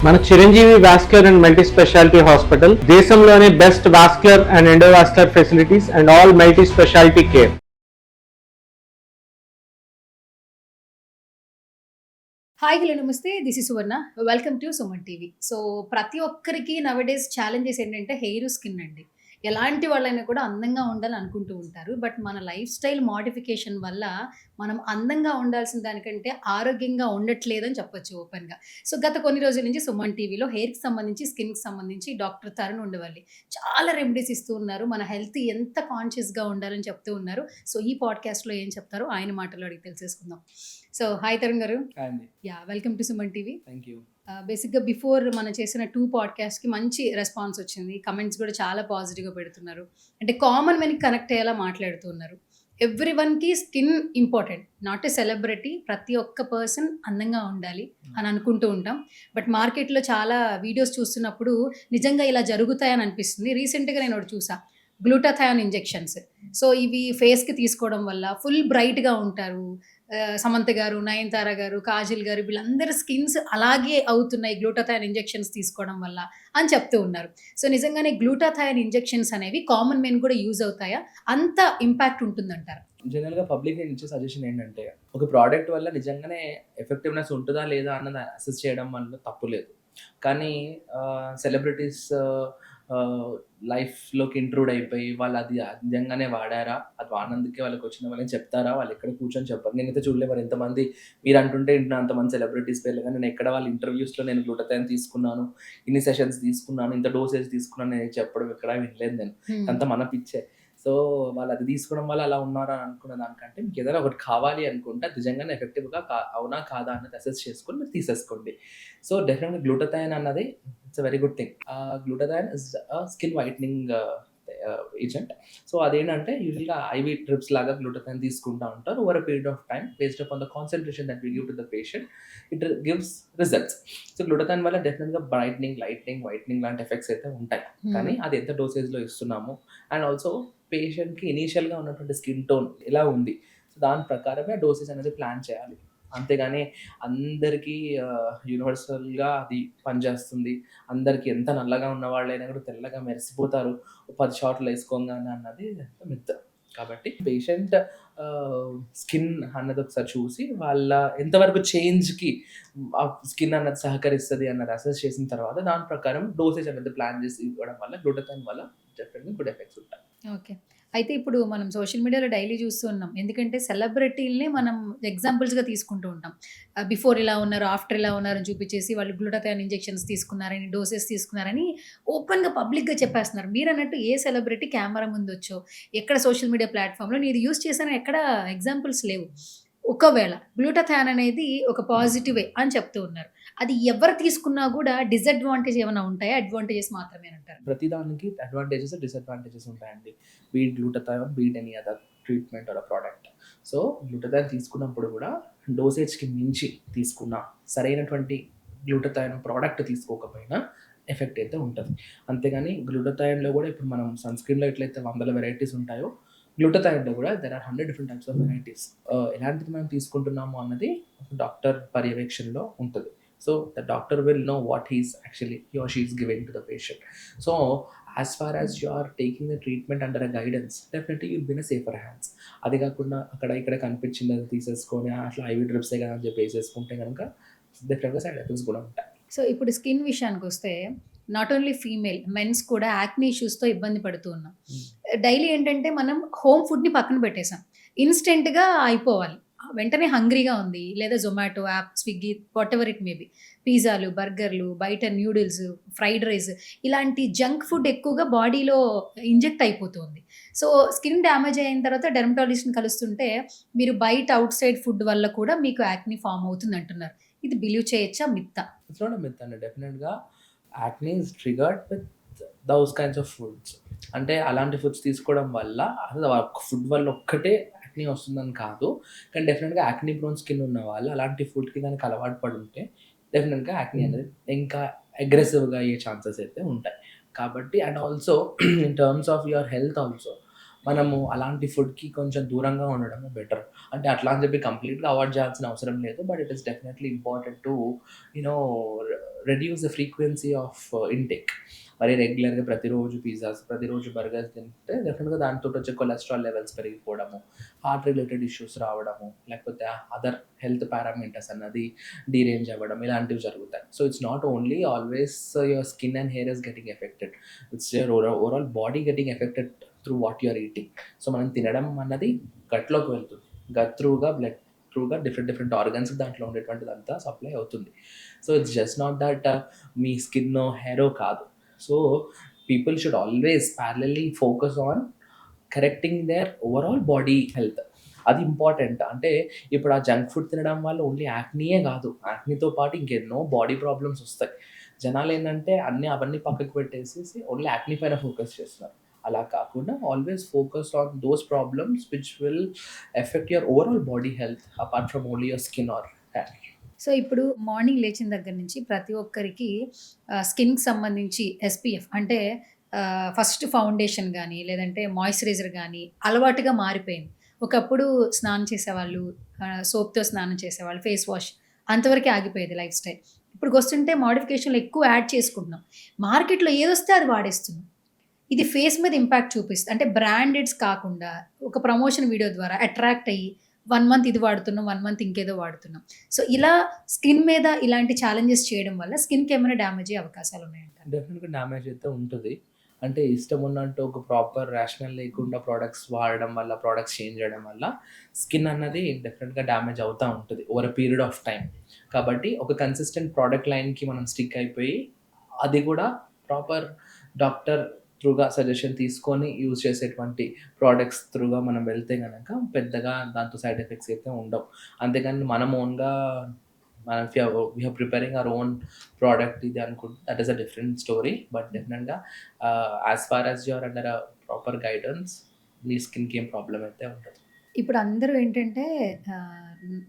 మన Chiranjeevi vascular and multi speciality hospital దేశంలోనే best vascular and endovascular facilities and all multi speciality care. Hi hello నమస్తే, this is Suvarna. Welcome to Suman TV. So ప్రతి ఒక్కరికి nowadays challenges ఏంటంటే hair, skin అండి. ఎలాంటి వాళ్ళైనా కూడా అందంగా ఉండాలని అనుకుంటూ ఉంటారు. బట్ మన లైఫ్ స్టైల్ మోడిఫికేషన్ వల్ల మనం అందంగా ఉండాల్సిన దానికంటే ఆరోగ్యంగా ఉండట్లేదని చెప్పొచ్చు ఓపెన్గా. సో గత కొన్ని రోజుల నుంచి సుమన్ టీవీలో హెయిర్కి సంబంధించి, స్కిన్కి సంబంధించి డాక్టర్ తరుణ్ ఉండవల్లి చాలా రెమెడీస్ ఇస్తూ ఉన్నారు. మన హెల్త్ ఎంత కాన్షియస్గా ఉండాలని చెప్తూ ఉన్నారు. సో ఈ పాడ్కాస్ట్లో ఏం చెప్తారో ఆయన మాటలో అడిగి తెలిసేసుకుందాం. సో హాయ్ తరుణ్ గారు. Yeah, welcome to Suman TV. Thank you. బేసిక్గా బిఫోర్ మనం చేసిన 2 పాడ్కాస్ట్కి మంచి రెస్పాన్స్ వచ్చింది. కమెంట్స్ కూడా చాలా పాజిటివ్గా పెడుతున్నారు. అంటే కామన్ మెన్కి కనెక్ట్ అయ్యేలా మాట్లాడుతున్నారు. ఎవ్రీ వన్కి skin important, not a celebrity. ప్రతి ఒక్క పర్సన్ అందంగా ఉండాలి అని అనుకుంటూ ఉంటాం. బట్ మార్కెట్లో చాలా వీడియోస్ చూస్తున్నప్పుడు నిజంగా ఇలా జరుగుతాయని అనిపిస్తుంది. రీసెంట్గా నేను ఒకటి చూసా, గ్లూటాథయాన్ ఇంజెక్షన్స్. సో ఇవి ఫేస్కి తీసుకోవడం వల్ల ఫుల్ బ్రైట్గా ఉంటారు. సమంత గారు, నయనతార గారు, కాజల్ గారు వీళ్ళందరి స్కిన్స్ అలాగే అవుతున్నాయి గ్లూటాథయాన్ ఇంజెక్షన్స్ తీసుకోవడం వల్ల అని చెప్తూ ఉన్నారు. సో నిజంగానే గ్లూటాథయాన్ ఇంజెక్షన్స్ అనేవి కామన్ మెన్ కూడా యూజ్ అవుతాయా? అంత ఇంపాక్ట్ ఉంటుందంటారు? జనరల్గా పబ్లిక్ నేను ఇచ్చే సజెషన్ ఏంటంటే, ఒక ప్రోడక్ట్ వల్ల నిజంగానే ఎఫెక్టివ్నెస్ ఉంటుందా లేదా అన్నది అసెస్ చేయడం వల్ల తప్పు లేదు. కానీ సెలబ్రిటీస్ లైఫ్లోకి ఇంట్రూడ్ అయిపోయి వాళ్ళు అది నిజంగానే వాడారా, అది వాడినందుకే వాళ్ళకి వచ్చిన వాళ్ళని చెప్తారా, వాళ్ళు ఎక్కడ కూర్చొని చెప్పారు. నేనైతే చూడలేదు మరి ఎంతమంది మీరు అంటుంటే అంతమంది సెలబ్రిటీస్ పేర్లు, కానీ నేను ఎక్కడ వాళ్ళ ఇంటర్వ్యూస్లో నేను గ్లూటాథయాన్ తీసుకున్నాను, ఇన్ని సెషన్స్ తీసుకున్నాను, ఇంత డోసేజ్ తీసుకున్నాను నేను చెప్పడం ఎక్కడ వినలేదు. నేను అంత మన పిచ్చే. సో వాళ్ళు అది తీసుకోవడం వల్ల అలా ఉన్నారా అని అనుకున్న దానికంటే మీకు ఏదైనా ఒకటి కావాలి అనుకుంటే అది నిజంగానే ఎఫెక్టివ్గా అవునా కాదా అన్నది అసెస్ చేసుకొని మీరు తీసేసుకోండి. సో డెఫినెట్గా గ్లూటాథయాన్ అన్నది it's a very good thing. Glutathione is skin whitening agent. So అదేంటంటే యూజువల్గా ఐవీ ట్రిప్స్ లాగా గ్లూటాథయాన్ తీసుకుంటూ ఉంటారు over a period of time based upon the concentration that we give to the patient. It gives results. So glutathione వల్ల డెఫినెట్గా brightening, lightening, whitening లాంటి effects అయితే ఉంటాయి. కానీ అది ఎంత డోసేజ్లో ఇస్తున్నాము అండ్ ఆల్సో పేషెంట్కి ఇనీషియల్గా ఉన్నటువంటి స్కిన్ టోన్ ఎలా ఉంది, సో దాని ప్రకారమే డోసెస్ అనేది ప్లాన్ చేయాలి. అంతేగాని అందరికీ యూనివర్సల్గా అది పనిచేస్తుంది, అందరికీ ఎంత నల్లగా ఉన్న వాళ్ళైనా కూడా తెల్లగా మెరిసిపోతారు 10 షాట్లు వేసుకోగానే అన్నది మిత్. కాబట్టి పేషెంట్ స్కిన్ అన్నది ఒకసారి చూసి వాళ్ళ ఎంతవరకు చేంజ్కి ఆ స్కిన్ అన్నది సహకరిస్తుంది అన్నది అసెస్ చేసిన తర్వాత దాని ప్రకారం డోసేజ్ అనేది ప్లాన్ చేసి ఇవ్వడం వల్ల గ్లూటాథయాన్ వల్ల డెఫినెట్గా గుడ్ ఎఫెక్ట్స్ ఉంటాయి. ఓకే. అయితే ఇప్పుడు మనం సోషల్ మీడియాలో డైలీ చూస్తూ ఉన్నాం. ఎందుకంటే సెలబ్రిటీలని మనం ఎగ్జాంపుల్స్‌గా తీసుకుంటూ ఉంటాం. బిఫోర్ ఇలా ఉన్నారు, ఆఫ్టర్ ఇలా ఉన్నారని చూపించేసి వాళ్ళు గ్లూటాథయాన్ ఇంజెక్షన్స్ తీసుకున్నారని, డోసెస్ తీసుకున్నారని ఓపెన్‌గా పబ్లిక్‌గా చెప్పేస్తున్నారు. మీరన్నట్టు ఏ సెలబ్రిటీ కెమెరా ముందొచ్చో, ఎక్కడ సోషల్ మీడియా ప్లాట్‌ఫామ్‌లో నేను ఇది యూజ్ చేశానని ఎక్కడ ఎగ్జాంపుల్స్ లేవు. ఒకవేళ గ్లూటాథయాన్ అనేది ఒక పాజిటివే అని చెప్తూ ఉన్నారు. అది ఎవరు తీసుకున్నా కూడా డిసడ్వాంటేజ్ ఏమైనా ఉంటాయా? అడ్వాంటేజెస్ మాత్రమేనంటారా? ప్రతిదానికి అడ్వాంటేజెస్, డిసడ్వాంటేజెస్ ఉంటాయండి. Beat glutathione, beat any other treatment are product. So glutathione తీసుకున్నప్పుడు కూడా డోసేజ్కి మించి తీసుకున్న సరైనటువంటి గ్లూటాథయాన్ ప్రోడక్ట్ తీసుకోకపోయినా ఎఫెక్ట్ అయితే ఉంటుంది. అంతేగాని గ్లూటాథయాన్లో కూడా ఇప్పుడు మనం సన్ స్క్రీన్లో ఎట్లయితే 100 వెరైటీస్ ఉంటాయో, గ్లూటాథయాన్లో కూడా there are 100 different types of varieties. ఎలాంటిది మనం తీసుకుంటున్నాము అన్నది డాక్టర్ పర్యవేక్షణలో ఉంటుంది. So the doctor will know what he or she is giving to the patient. So as far as you are taking the treatment under a guidance, definitely you'll be in a safer hands. అది కాకుండా అక్కడ ఇక్కడ కనిపించింది తీసేసుకొని అట్లా ivy drips కదా అని చెప్పి వేసేసుకుంటే కనుక డెఫినెట్గా సైడ్ ఎఫెక్ట్స్ కూడా ఉంటాయి. సో ఇప్పుడు స్కిన్ విషయానికి వస్తే నాట్ ఓన్లీ ఫీమేల్, మెన్స్ కూడా యాక్నీ ఇష్యూస్తో ఇబ్బంది పడుతూ ఉన్నాం. డైలీ ఏంటంటే మనం హోమ్ ఫుడ్ని పక్కన పెట్టేసాం, ఇన్స్టెంట్గా అయిపోవాలి, వెంటనే హంగ్రీగా ఉంది, లేదా Zomato app, Swiggy, what ever it maybe, పిజ్జాలు, బర్గర్లు, బయట న్యూడిల్స్, ఫ్రైడ్ రైస్, ఇలాంటి జంక్ ఫుడ్ ఎక్కువగా బాడీలో ఇంజెక్ట్ అయిపోతుంది. సో స్కిన్ డ్యామేజ్ అయిన తర్వాత డెర్మటాలజిస్ట్ని కలుస్తుంటే మీరు బయట అవుట్ సైడ్ ఫుడ్ వల్ల కూడా మీకు యాక్నీ ఫామ్ అవుతుంది అంటున్నారు. ఇది బిలీవ్ చేయొచ్చా, మిత్తా? ఇట్స్ నాట్ ఎ మిత్ అండి. డెఫినెట్గా acne is triggered with those kinds of foods. అంటే అలాంటి ఫుడ్స్ తీసుకోవడం వల్ల అసలు ఫుడ్ వల్ల ఒక్కటే యాక్నీ వస్తుందని కాదు, కానీ డెఫినెట్గా యాక్నీ ప్రోన్ స్కిన్ ఉన్న వాళ్ళు అలాంటి ఫుడ్కి దానికి అలవాటు పడి ఉంటే డెఫినెట్గా యాక్నీ అనేది ఇంకా అగ్రెసివ్గా అయ్యే ఛాన్సెస్ అయితే ఉంటాయి. కాబట్టి and also in terms of your health also మనము అలాంటి ఫుడ్‌కి కొంచెం దూరంగా ఉండడమే బెటర్. అంటే అట్లా అని చెప్పి కంప్లీట్‌గా అవాయిడ్ చేయాల్సిన అవసరం లేదు. But it is definitely important to you know reduce the frequency of intake. మరి రెగ్యులర్‌గా ప్రతిరోజు పిజ్జాస్, ప్రతిరోజు బర్గర్స్ తింటే డెఫినెట్‌గా దానితోటి వచ్చే కొలెస్ట్రాల్ లెవెల్స్ పెరిగిపోవడము, హార్ట్ రిలేటెడ్ ఇష్యూస్ రావడము, లేకపోతే అదర్ హెల్త్ పారామీటర్స్ అన్నది డీరేంజ్ అవ్వడం ఇలాంటివి జరుగుతాయి. So it's not only always your skin and hair is getting affected. It's your overall body getting affected through what you are eating. So మనం తినడం అన్నది గట్‌లోకి వెళ్తుంది. గట్ త్రూగా, బ్లడ్ త్రూగా డిఫరెంట్ ఆర్గన్స్‌కి దాంట్లో ఉండేటువంటిదంతా సప్లై అవుతుంది. So it's just not that మీ స్కిన్నో, హెయిరో కాదు. So people should always parallelly focus on correcting their overall body health. అది ఇంపార్టెంట్. అంటే ఇప్పుడు ఆ జంక్ ఫుడ్ తినడం వల్ల ఓన్లీ యాక్నీయే కాదు, యాక్నీతో పాటు ఇంకెన్నో బాడీ ప్రాబ్లమ్స్ వస్తాయి. జనాలు ఏంటంటే అవన్నీ పక్కకు పెట్టేసేసి ఓన్లీ యాక్నీ పైన ఫోకస్ చేస్తున్నారు. అలా కాకుండా always focus on those problems which will affect your overall body health apart from only your skin or hair. So ఇప్పుడు మార్నింగ్ లేచిన దగ్గర నుంచి ప్రతి ఒక్కరికి స్కిన్కి సంబంధించి ఎస్పీఎఫ్ అంటే ఫస్ట్ ఫౌండేషన్ కానీ లేదంటే మాయిశ్చరైజర్ కానీ అలవాటుగా మారిపోయింది. ఒకప్పుడు స్నానం చేసేవాళ్ళు, సోప్తో స్నానం చేసేవాళ్ళు, ఫేస్ వాష్ అంతవరకే ఆగిపోయేది లైఫ్ స్టైల్. ఇప్పుడు వస్తుంటే మోడిఫికేషన్లు ఎక్కువ యాడ్ చేసుకుంటున్నాం. మార్కెట్లో ఏదొస్తే అది వాడేస్తున్నాం. ఇది ఫేస్ మీద ఇంపాక్ట్ చూపిస్తుంది. అంటే బ్రాండెడ్స్ కాకుండా ఒక ప్రమోషన్ వీడియో ద్వారా అట్రాక్ట్ అయ్యి 1 మంత్ ఇది వాడుతున్నాం, 1 మంత్ ఇంకేదో వాడుతున్నాం. సో ఇలా స్కిన్ మీద ఇలాంటి ఛాలెంజెస్ చేయడం వల్ల స్కిన్‌కి ఏమైనా డ్యామేజ్ అయ్యే అవకాశాలు ఉన్నాయంటారా? డెఫినెట్‌గా డ్యామేజ్ అయితే ఉంటది. అంటే ఇష్టం ఉన్నట్టు ఒక ప్రాపర్ రేషనల్ లేకుండా ప్రొడక్ట్స్ వాడడం వల్ల, ప్రొడక్ట్స్ చేంజ్ చేయడం వల్ల స్కిన్ అన్నది డెఫినెట్‌గా డ్యామేజ్ అవుతా ఉంటది over a period of time. కాబట్టి ఒక కన్సిస్టెంట్ ప్రొడక్ట్ లైన్‌కి మనం స్టిక్ అయిపోయి, అది కూడా ప్రాపర్ డాక్టర్ త్రూగా సజెషన్ తీసుకొని యూజ్ చేసేటువంటి ప్రొడక్ట్స్ త్రూగా మనం వెళ్తే గనక పెద్దగా దాంతో సైడ్ ఎఫెక్ట్స్ అయితే ఉండవు. అంతేగాని మనం ఓన్‌గా మనం we are preparing our own product ఇది అనుకుంటే that is a different story. But డెఫినెట్‌గా as far as you are under a proper guidance మీ స్కిన్‌కి ఏం ప్రాబ్లమ్ అయితే ఉండదు. ఇప్పుడు అందరూ ఏంటంటే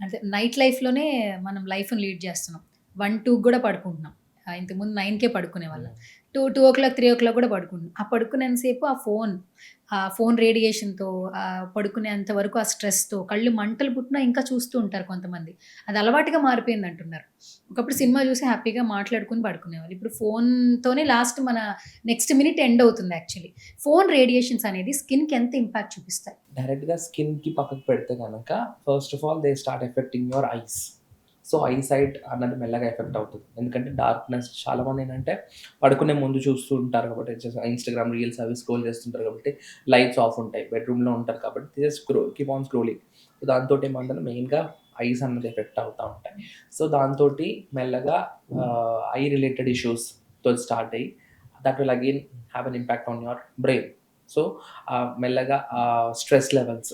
అంటే నైట్ లైఫ్‌లోనే మనం లైఫ్‌ని లీడ్ చేస్తున్నాం. 1, 2కి కూడా పడుకుంటున్నాం. ఇంతకుముందు 9కే పడుకునేవాళ్ళం. 2, 2:00, 3:00 కూడా పడుకుంటున్నాం. ఆ పడుకునేంత సేపు ఆ ఫోన్ రేడియేషన్‌తో పడుకునేంత వరకు ఆ స్ట్రెస్‌తో కళ్ళు మంటలు పుట్టినా ఇంకా చూస్తూ ఉంటారు కొంతమంది. అది అలవాటుగా మారిపోయిందంటున్నారు. ఒకప్పుడు సినిమా చూసి హ్యాపీగా మాట్లాడుకొని పడుకునేవాళ్ళు. ఇప్పుడు ఫోన్‌తోనే లాస్ట్ మన నెక్స్ట్ మినిట్ ఎండ్ అవుతుంది యాక్చువల్లీ. ఫోన్ రేడియేషన్స్ అనేది స్కిన్‌కి ఎంత ఇంపాక్ట్ చూపిస్తాయి? డైరెక్ట్‌గా స్కిన్‌కి పక్కకు పెడితే గనక first of all they start affecting your eyes. So eye sight అన్నది మెల్లగా ఎఫెక్ట్ అవుతుంది. ఎందుకంటే డార్క్‌నెస్ చాలామంది ఏంటంటే పడుకునే ముందు చూస్తూ ఉంటారు కాబట్టి, ఇన్‌స్టాగ్రామ్ రీల్స్ అవి స్క్రోల్ చేస్తుంటారు కాబట్టి లైట్స్ ఆఫ్ ఉంటాయి. బెడ్‌రూమ్‌లో ఉంటారు కాబట్టి they just keep on scrolling. So దాంతోటి ఏమంటే మెయిన్‌గా ఐస్ అన్నది ఎఫెక్ట్ అవుతా ఉంటాయి. సో దాంతోటి మెల్లగా ఐ రిలేటెడ్ ఇష్యూస్‌తో స్టార్ట్ అయ్యి that will again have an impact on your brain. So మెల్లగా స్ట్రెస్ లెవెల్స్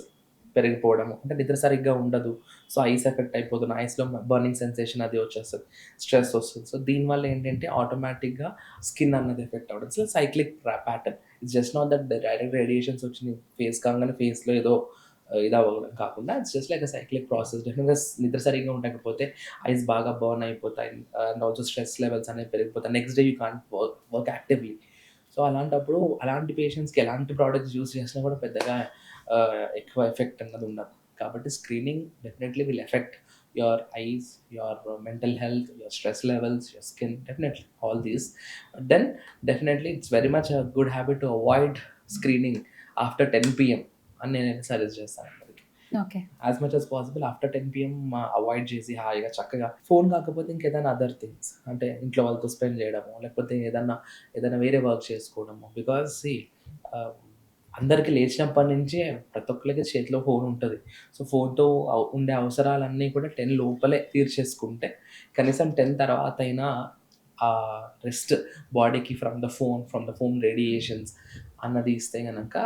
పెరిగిపోవడము, అంటే నిద్ర సరిగ్గా ఉండదు. సో ఐస్ ఎఫెక్ట్ అయిపోతుంది. ఐస్‌లో బర్నింగ్ సెన్సేషన్ అది వచ్చేస్తది. స్ట్రెస్ వస్తుంది. సో దీనివల్ల ఏంటంటే ఆటోమేటిక్‌గా స్కిన్ అన్నది ఎఫెక్ట్ అవ్వడం. So cyclic pattern. It's just not that direct radiations వచ్చి ఫేస్ కాంగానే ఫేస్‌లో ఏదో ఇదవ్వడం కాకుండా it's just like a cyclic process. డెఫినిట్‌గా నిద్ర సరిగ్గా ఉండకపోతే ఐస్ బాగా బర్న్ అయిపోతాయి. అండ్ ఆల్సో స్ట్రెస్ లెవెల్స్ అనేవి పెరిగిపోతాయి. Next day you can't work actively. So అలాంటప్పుడు అలాంటి పేషెంట్స్‌కి ఎలాంటి ప్రొడక్ట్స్ యూజ్ చేసినా కూడా పెద్దగా ఎక్కువ ఎఫెక్ట్ అన్నది ఉండదు. కాబట్టి screening definitely will affect your eyes, your mental health, your stress levels, your skin, definitely all these. Then definitely it's very much a good habit to avoid screening after 10 PM అని నేనైతే suggest చేస్తాను అందరికి. Okay. As much as possible after 10 PM avoid చేసి హాయిగా చక్కగా phone కాకపోతే ఇంకేదైనా other things అంటే ఇంట్లో వాళ్ళతో స్పెండ్ చేయడము, లేకపోతే ఏదైనా వేరే వర్క్ చేసుకోవడము. బికాజ్ అందరికీ లేచినప్పటి నుంచి ప్రతి ఒక్కరికి చేతిలో ఫోన్ ఉంటుంది. సో ఫోన్‌తో ఉండే అవసరాలన్నీ కూడా 10 లోపలే తీర్చేసుకుంటే కనీసం 10 తర్వాత అయినా రెస్ట్ బాడీకి ఫ్రమ్ ద ఫోన్ రేడియేషన్స్ అన్నది ఇస్తే గనక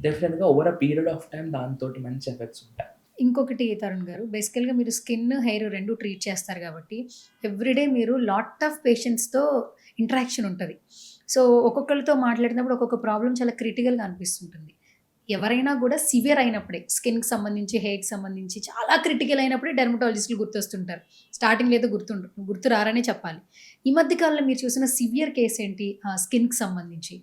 డెఫినెట్‌గా over a period of time దాంతోటి మంచి ఎఫెక్ట్స్ ఉంటాయి. ఇంకొకటి తరుణ్ గారు, బేసికల్‌గా మీరు స్కిన్, హెయిర్ 2 ట్రీట్ చేస్తారు కాబట్టి ఎవ్రీడే మీరు లాట్ ఆఫ్ పేషెంట్స్‌తో ఇంటరాక్షన్ ఉంటది. సో ఒక్కొక్కళ్ళతో మాట్లాడినప్పుడు ఒక్కొక్క ప్రాబ్లమ్ చాలా క్రిటికల్‌గా అనిపిస్తుంటుంది. ఎవరైనా కూడా సివియర్ అయినప్పుడే స్కిన్‌కి సంబంధించి, హెయిర్‌కి సంబంధించి చాలా క్రిటికల్ అయినప్పుడే డెర్మటాలజిస్టులు గుర్తొస్తుంటారు. స్టార్టింగ్‌లో అయితే గుర్తు రారనే చెప్పాలి. ఈ మధ్య కాలంలో మీరు చూసిన సివియర్ కేస్ ఏంటి స్కిన్‌కి సంబంధించి?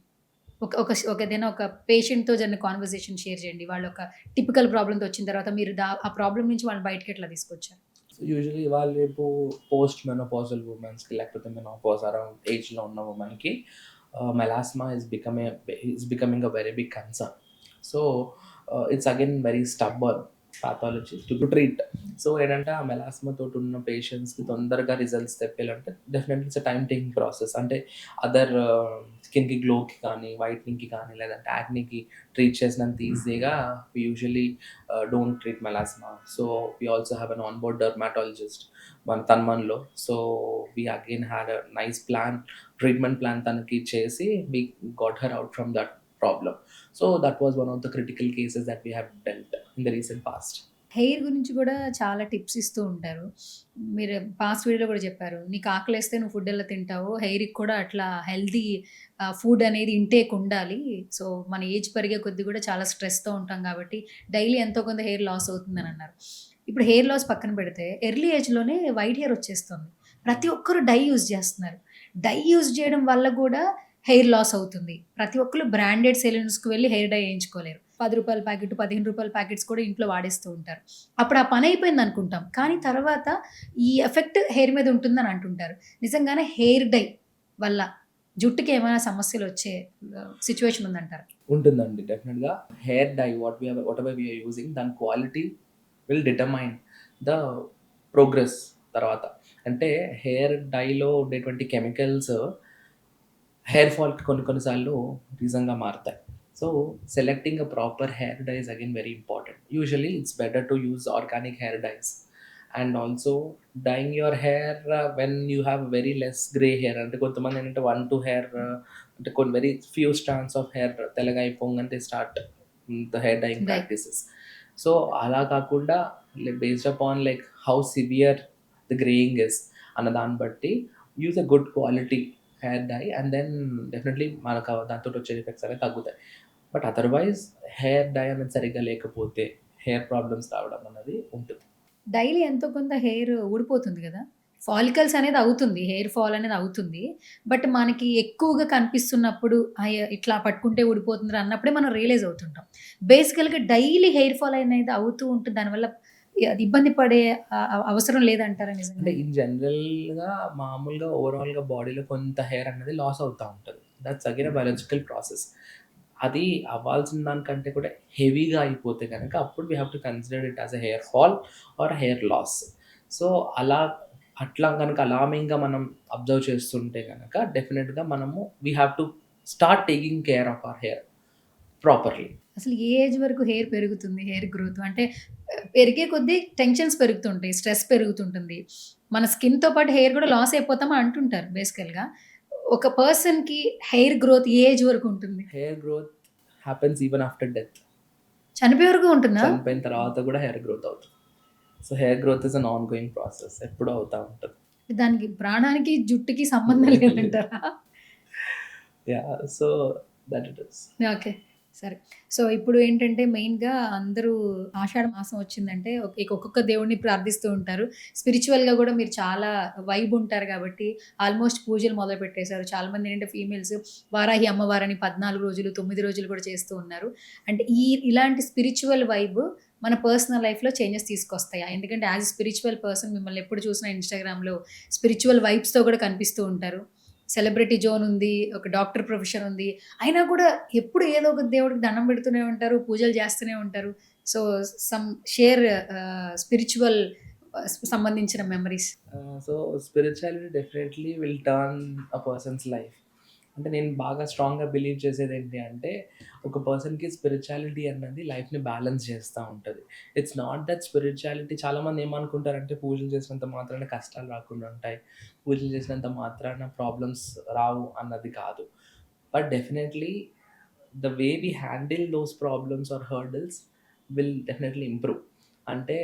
ఒక ఏదైనా ఒక పేషెంట్‌తో జరిగిన కాన్వర్సేషన్ షేర్ చేయండి. వాళ్ళు ఒక టిపికల్ ప్రాబ్లమ్‌తో వచ్చిన తర్వాత మీరు ఆ ప్రాబ్లమ్ నుంచి వాళ్ళని బయటకి ఎట్లా తీసుకొచ్చారు? సో యూజువల్లీ ఇవాళ రేపు పోస్ట్ మెనోపాజల్ ఉమెన్స్కి లేకపోతే మెనోపాజ్ అరౌండ్ ఏజ్లో ఉన్న ఉమెన్కి melasma is becoming a very big concern. So it's again very stubborn pathology to treat. So ఏంటంటే ఆ మెలాస్మా తోటి ఉన్న పేషెంట్స్కి తొందరగా రిజల్ట్స్ తెప్పాలంటే definitely it's time taking process. అంటే అదర్ స్కిన్కి గ్లోకి కానీ వైట్నింగ్కి కానీ లేదంటే యాక్నీకి ట్రీట్ చేసినంత ఈజీగా we usually don't treat melasma. So we also have an onboard dermatologist మన తన్మన్లో. So we again had a nice treatment plan తనకి చేసి we got her out from that problem. So that was one of the critical cases that we have dealt in the recent past. Hair గురించి కూడా చాలా tips ఇస్తూ ఉంటారు. మీరు past వీడియోలో కూడా చెప్పారు. నీకు ఆకలేస్తే నువ్వు ఫుడ్ ఎలా తింటావో హెయిర్‌కి కూడా అట్లా హెల్తీ ఫుడ్ అనేది ఇంటేక్ ఉండాలి. సో మన ఏజ్ పెరిగే కొద్దీ కూడా చాలా స్ట్రెస్‌తో ఉంటాం కాబట్టి డైలీ ఎంతో కొంత హెయిర్ లాస్ అవుతుందని అన్నారు. ఇప్పుడు హెయిర్ లాస్ పక్కన పెడితే ఎర్లీ ఏజ్‌లోనే వైట్ హెయిర్ వచ్చేస్తుంది. ప్రతి ఒక్కరు డై యూజ్ చేస్తున్నారు. డై యూజ్ చేయడం వల్ల కూడా హెయిర్ లాస్ అవుతుంది. ప్రతి ఒక్కళ్ళు బ్రాండెడ్ సెలూన్స్‌కి వెళ్ళి హెయిర్ డై ఏయించుకోలేరు. రూ. 10 ప్యాకెట్, రూ. 15 ప్యాకెట్స్ కూడా ఇంట్లో వాడేస్తూ ఉంటారు. అప్పుడు ఆ పని అయిపోయింది అనుకుంటాం. కానీ తర్వాత ఈ ఎఫెక్ట్ హెయిర్ మీద ఉంటుందని అంటుంటారు. నిజంగానే హెయిర్ డై వల్ల జుట్టుకి ఏమైనా సమస్యలు వచ్చే సిట్యుయేషన్ ఉందంటారా? ఉంటుందండి డెఫినెట్గా. Hair dye whatever we are using దాని quality will determine the progress తర్వాత. అంటే హెయిర్ డైలో ఉండేటువంటి కెమికల్స్ హెయిర్ ఫాల్కి కొన్నిసార్లు రీజన్గా మారుతాయి. So selecting a proper hair dye is again very important. Usually it's better to use organic hair dyes, and also dyeing your hair when you have very less gray hair. అంటే కొంతమంది ఏంటంటే 1-2 hair అంటే కొన్ని very few strands of hair తెల్లగా అయిపోగానే they start the hair dyeing practices. So అలా కాకుండా based upon like how severe the graying is అన్న దాన్ని బట్టి use a good quality hair dye and then definitely మనకు దాంతో వచ్చే ఎఫెక్ట్స్ అనేవి తగ్గుతాయి. బట్ అదర్వైజ్ హెయిర్ డై అనేది సరిగ్గా లేకపోతే హెయిర్ ప్రాబ్లమ్స్ రావడం అనేది ఉంటుంది. డైలీ ఎంతో కొంత హెయిర్ ఊడిపోతుంది కదా! ఫాలికల్స్ అనేది అవుతుంది. హెయిర్ ఫాల్ అనేది అవుతుంది. బట్ మనకి ఎక్కువగా కనిపిస్తున్నప్పుడు ఇట్లా పట్టుకుంటే ఊడిపోతుంది అన్నప్పుడే మనం రియలైజ్ అవుతుంటాం. బేసికల్‌గా డైలీ హెయిర్ ఫాల్ అనేది అవుతూ ఉంటుంది. దానివల్ల అది ఇబ్బంది పడే అవసరం లేదంటారా నిజంగా? అంటే ఇన్ జనరల్‌గా మామూలుగా ఓవరాల్‌గా బాడీలో కొంత హెయిర్ అనేది లాస్ అవుతా ఉంటది. That's again a biological process. అది అవ్వాల్సిన దానికంటే కూడా హెవీగా అయిపోతే గనక అప్పుడు we have to consider it as a hair fall or hair loss. So అట్లా గనక అలామింగ్‌గా మనం అబ్జర్వ్ చేస్తుంటే గనక డెఫినిట్‌గా మనము we have to start taking care of our hair properly. అసలు ఏ ఏజ్ వరకు హెయిర్ పెరుగుతుంది? హెయిర్ గ్రోత్ అంటే పెరిగే కొద్దీ టెన్షన్స్ పెరుగుతుంటాయి. స్ట్రెస్ పెరుగుతుంటుంది. మన స్కిన్‌తో పాటు హెయిర్ కూడా లాస్ అయిపోతామని అంటుంటారు బేసికల్‌గా. ఒక పర్సన్‌కి హెయిర్ గ్రోత్ ఏ ఏజ్ వరకు ఉంటుంది? Hair growth happens even after death. చనిపోయే వరకు ఉంటుందా? చనిపోయిన తర్వాత కూడా హెయిర్ గ్రోత్ అవుతుంది. So hair growth is an on going process. ఎప్పుడూ అవుతా ఉంటుంది. దానికి ప్రాణానికి, జుట్టుకి సంబంధం లేదంటారా? Yeah! So that it is. Okay. సరే. సో ఇప్పుడు ఏంటంటే మెయిన్‌గా అందరూ ఆషాఢ మాసం వచ్చిందంటే ఒక్కొక్క దేవుడిని ప్రార్థిస్తూ ఉంటారు. స్పిరిచువల్‌గా కూడా మీరు చాలా వైబ్ ఉంటారు కాబట్టి ఆల్మోస్ట్ పూజలు మొదలుపెట్టేశారు. చాలామంది ఏంటంటే ఫీమేల్స్ వారాహి అమ్మవారని 14 రోజులు, 9 రోజులు కూడా చేస్తూ ఉన్నారు. అంటే ఇలాంటి స్పిరిచువల్ వైబ్ మన పర్సనల్ లైఫ్‌లో చేంజెస్ తీసుకొస్తాయా? ఎందుకంటే యాస్ ఎ స్పిరిచువల్ పర్సన్ మిమ్మల్ని ఎప్పుడు చూసినా ఇన్‌స్టాగ్రామ్‌లో స్పిరిచువల్ వైబ్స్‌తో కూడా కనిపిస్తూ ఉంటారు. సెలబ్రిటీ జోన్ ఉంది. ఒక డాక్టర్ ప్రొఫెషన్ ఉంది. అయినా కూడా ఎప్పుడు ఏదో ఒక దేవుడికి దండం పెడుతూనే ఉంటారు. పూజలు చేస్తూనే ఉంటారు. సో సమ్ షేర్ స్పిరిచువల్ సంబంధించిన memories. So spirituality definitely will turn a persons life. అంటే నేను బాగా స్ట్రాంగ్‌గా బిలీవ్ చేసేది ఏంటి అంటే ఒక పర్సన్‌కి స్పిరిచువాలిటీ అన్నది లైఫ్‌ని బ్యాలెన్స్ చేస్తూ ఉంటది. ఇట్స్ నాట్ దట్ స్పిరిచువాలిటీ చాలామంది ఏమనుకుంటారంటే పూజలు చేసినంత మాత్రాన కష్టాలు రాకుండా ఉంటాయి. పూజలు చేసినంత మాత్రాన ప్రాబ్లమ్స్ రావు అన్నది కాదు. But definitely the way we handle those problems or hurdles will definitely improve. అంటే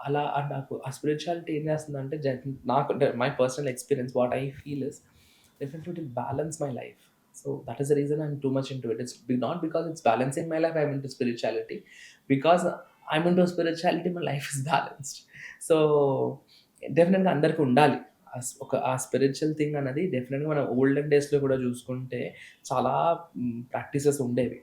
అలా నాకు ఆ స్పిరిచువాలిటీ ఏం చేస్తుందంటే నాకు my personal experience what I feel is definitely it will balance my life. So that is the reason I'm too much into it. It's not because it's balancing my life I'm into spirituality. Because I'm into spirituality my life is balanced. So definitely అందరికి ఉండాలి ఆ spiritual thing అన్నది డెఫినెట్గా మనం olden డేస్లో కూడా చూసుకుంటే చాలా ప్రాక్టీసెస్ ఉండేవి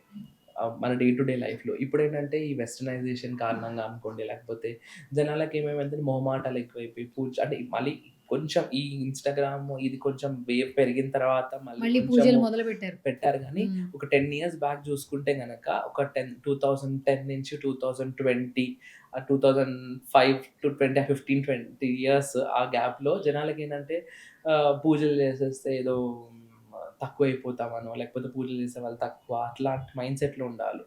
మన డే టు డే లైఫ్లో. ఇప్పుడు ఏంటంటే ఈ వెస్టర్నైజేషన్ కారణంగా అనుకోండి, లేకపోతే జనాలకి ఏమేమంటే మొహమాటాలు ఎక్కువైపోయి అంటే మళ్ళీ కొంచెం ఈ ఇన్స్టాగ్రామ్ ఇది కొంచెం వేవ్ పెరిగిన తర్వాత మళ్ళీ పూజలు కొంచెము మొదలు పెట్టారు. పెట్టారు కానీ ఒక 10 ఇయర్స్ బ్యాక్ చూసుకుంటే గనక ఒక 2010 నుంచి 2020 2005 టు 15-20 ఇయర్స్ ఆ గ్యాప్‌లో జనాలకేంటంటే పూజలు చేసేస్తే ఏదో తక్కువైపోతామనో, లేకపోతే పూజలు చేసేవాళ్ళు తక్కువ అట్లాంటి మైండ్‌సెట్‌లో ఉండాలు.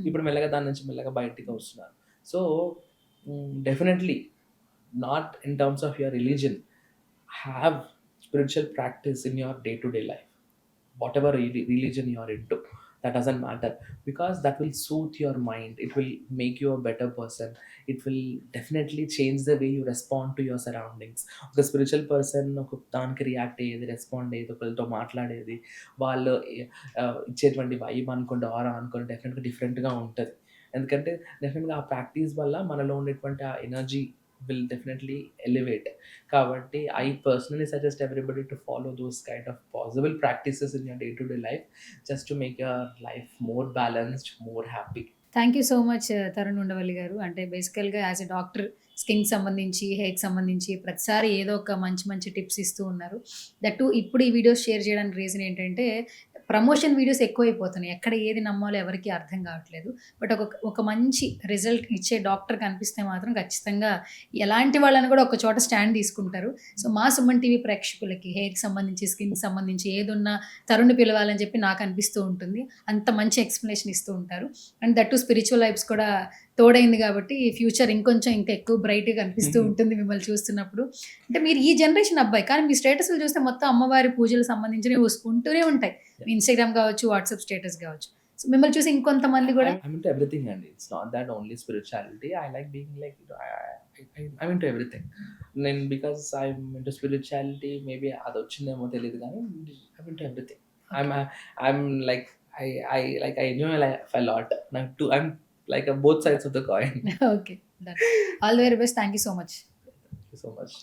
ఇప్పుడు మెల్లగా దాని నుంచి మెల్లగా బయటికి వస్తున్నారు. So, definitely not in terms of your religion. Have spiritual practice in your day to day life. Whatever religion you are into, that doesn't matter, because that will soothe your mind, it will make you a better person, it will definitely change the way you respond to your surroundings. ఒక spiritual person ఒక దానికి react అయ్యేది, respond అయ్యేది, ఒకరితో మాట్లాడేది, వాళ్ళు ఇచ్చేటువంటి vibe అనుకోండి, ఆరా అనుకోండి, డెఫినెట్గా డిఫరెంట్గా ఉంటుంది. ఎందుకంటే డెఫినెట్గా ఆ ప్రాక్టీస్ వల్ల మనలో ఉండేటువంటి ఆ energy will definitely elevate. Kabatti, I personally suggest everybody to follow those kind of possible practices in your day-to-day life, just to make your life more balanced, more happy. Thank you so much Tarun Undavalli గారు. అంటే బేసికల్గా as a doctor స్కిన్కి సంబంధించి, హెయిర్కి సంబంధించి ప్రతిసారి ఏదో ఒక మంచి మంచి టిప్స్ ఇస్తూ ఉన్నారు. దట్టు ఇప్పుడు ఈ వీడియోస్ షేర్ చేయడానికి రీజన్ ఏంటంటే ప్రమోషన్ వీడియోస్ ఎక్కువైపోతున్నాయి. ఎక్కడ ఏది నమ్మాలో ఎవరికి అర్థం కావట్లేదు. బట్ ఒక మంచి రిజల్ట్ ఇచ్చే డాక్టర్ కనిపిస్తే మాత్రం ఖచ్చితంగా ఎలాంటి వాళ్ళని కూడా ఒక చోట స్టాండ్ తీసుకుంటారు. సో మా సుమన్ టీవీ ప్రేక్షకులకి హెయిర్కి సంబంధించి, స్కిన్కి సంబంధించి ఏదున్నా తరుణ్ పిలవాలని చెప్పి నాకు అనిపిస్తూ ఉంటుంది. అంత మంచి ఎక్స్ప్లెనేషన్ ఇస్తూ ఉంటారు. అండ్ దట్టు స్పిరిచువల్ లైఫ్స్ కూడా తోడైంది కాబట్టి ఫ్యూచర్ ఇంకొంచెం ఇంకా ఎక్కువ బ్రైట్గా కనిపిస్తూ ఉంటుంది మిమ్మల్ని చూస్తున్నప్పుడు. అంటే మీరు ఈ జనరేషన్ అబ్బాయి, కానీ మీ స్టేటస్లు చూస్తే మొత్తం అమ్మవారి పూజలకు సంబంధించినవి ఉంటూనే ఉంటాయి. మీ ఇన్స్టాగ్రామ్ కావచ్చు, వాట్సాప్ స్టేటస్ కావచ్చు. సో మిమ్మల్ని చూసి ఇంకొంతమంది కూడా I'm into everything, and it's not that only spirituality. I like being like, I'm into everything. Then because I'm into spirituality, maybe అదొచ్చిందేమో తెలియదు కానీ I'm into everything. I'm like I enjoy life a lot. I'm like both sides of the coin. Okay, all the very best. Thank you so much. Thank you so much.